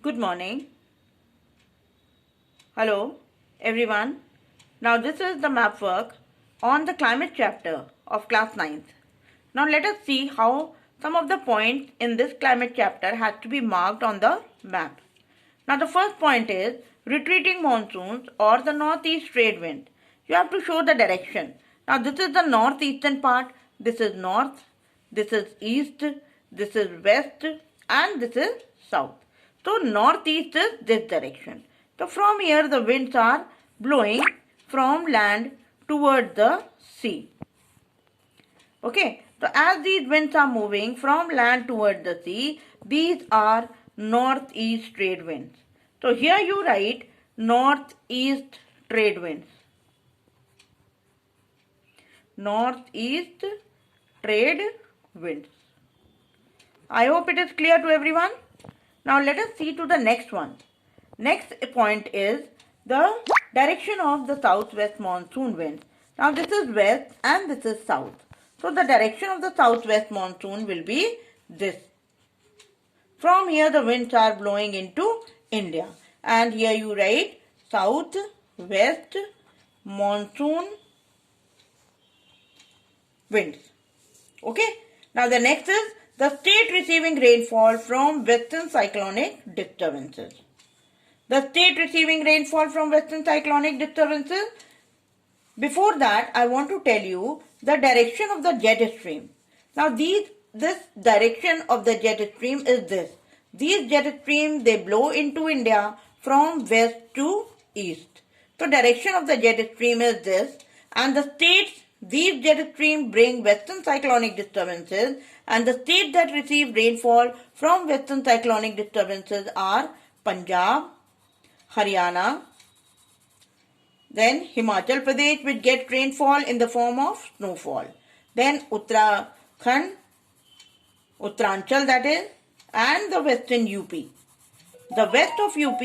Good morning. Hello, everyone. Now this is the map work on the climate chapter of class 9th. Now let us see how some of the points in this climate chapter has to be marked on the map. Now the first point is retreating monsoons or the northeast trade wind. You have to show the direction. Now this is the northeastern part, this is north, this is east, this is west and this is south. So northeast is this direction. So from here the winds are blowing from land towards the sea. Okay, so as these winds are moving from land towards the sea, these are northeast trade winds. So here you write northeast trade winds. Northeast trade winds. I hope it is clear to everyone. Now let us see to the next one. Next point is the direction of the southwest monsoon winds. Now this is west and this is south. So the direction of the southwest monsoon will be this. From here the winds are blowing into India. And here you write southwest monsoon winds. Okay. Now the next is the state receiving rainfall from western cyclonic disturbances. The state receiving rainfall from western cyclonic disturbances. Before that, I want to tell you the direction of the jet stream. Now this direction of the jet stream is this. These jet streams, they blow into India from west to east. So direction of the jet stream is this, and the states, these jet streams bring western cyclonic disturbances, and the states that receive rainfall from western cyclonic disturbances are Punjab, Haryana, then Himachal Pradesh, which gets rainfall in the form of snowfall, then Uttarakhand, Uttaranchal that is, and the western UP. The west of UP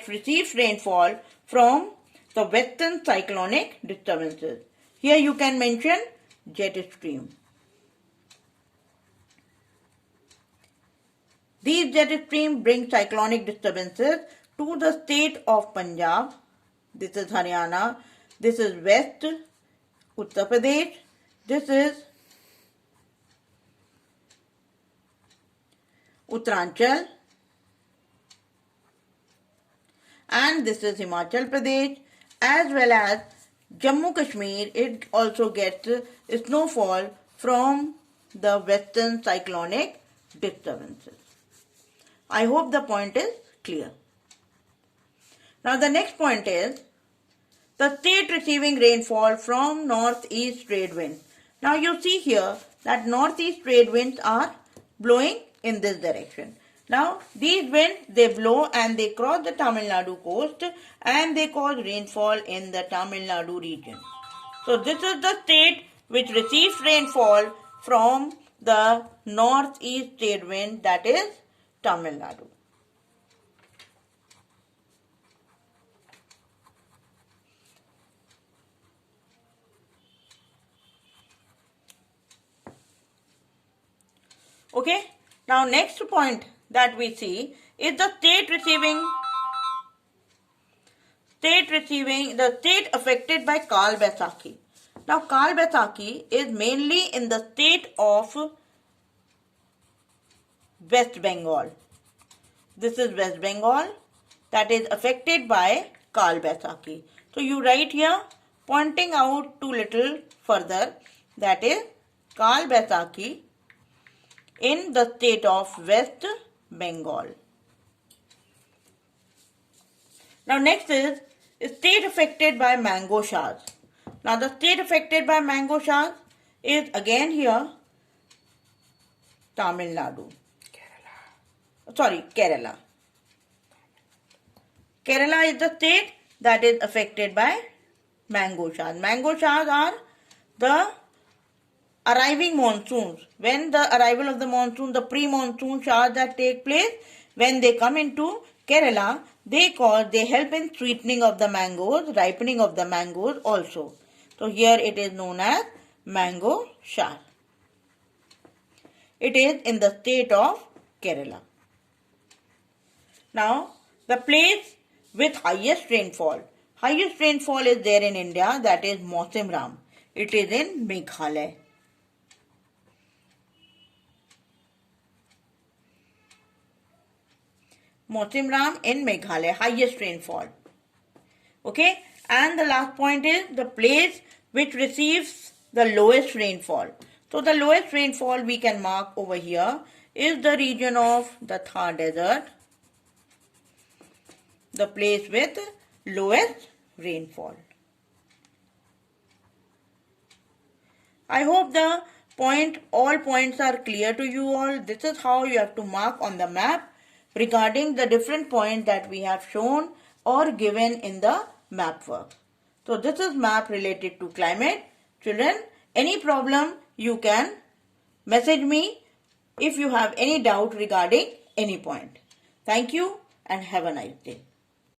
receives rainfall from the western cyclonic disturbances. Here you can mention jet stream. These jet streams bring cyclonic disturbances to the state of Punjab. This is Haryana. This is West Uttar Pradesh. This is Uttaranchal. And this is Himachal Pradesh, as well as Jammu Kashmir. It also gets snowfall from the western cyclonic disturbances. I hope the point is clear. Now the next point is the state receiving rainfall from northeast trade winds. Now you see here that northeast trade winds are blowing in this direction. Now these winds, they blow and they cross the Tamil Nadu coast and they cause rainfall in the Tamil Nadu region. So this is the state which receives rainfall from the northeast trade wind, that is Tamil Nadu. Okay, now next point that we see is the state affected by Kal Baisakhi. Now Kal Baisakhi is mainly in the state of West Bengal. This is West Bengal that is affected by Kal Baisakhi. So you write here pointing out to little further, that is Kal Baisakhi in the state of West Bengal. Now next is state affected by mango showers. Now the state affected by mango showers is again here Tamil Nadu. Kerala. Kerala is the state that is affected by mango showers. Mango showers are the arriving monsoons. When the arrival of the monsoon, the pre-monsoon showers that take place, when they come into Kerala, they help in sweetening of the mangoes, ripening of the mangoes also. So here it is known as mango shower. It is in the state of Kerala. Now, the place with highest rainfall. Highest rainfall is there in India, that is Mawsim Ram. It is in Meghalaya. Mawsim Ram in Meghalaya, highest rainfall. Okay, and the last point is the place which receives the lowest rainfall. So the lowest rainfall we can mark over here is the region of the Thar Desert, the place with lowest rainfall. I hope all points are clear to you all. This is how you have to mark on the map regarding the different points that we have shown or given in the map work. So this is map related to climate. Children, any problem you can message me if you have any doubt regarding any point. Thank you and have a nice day.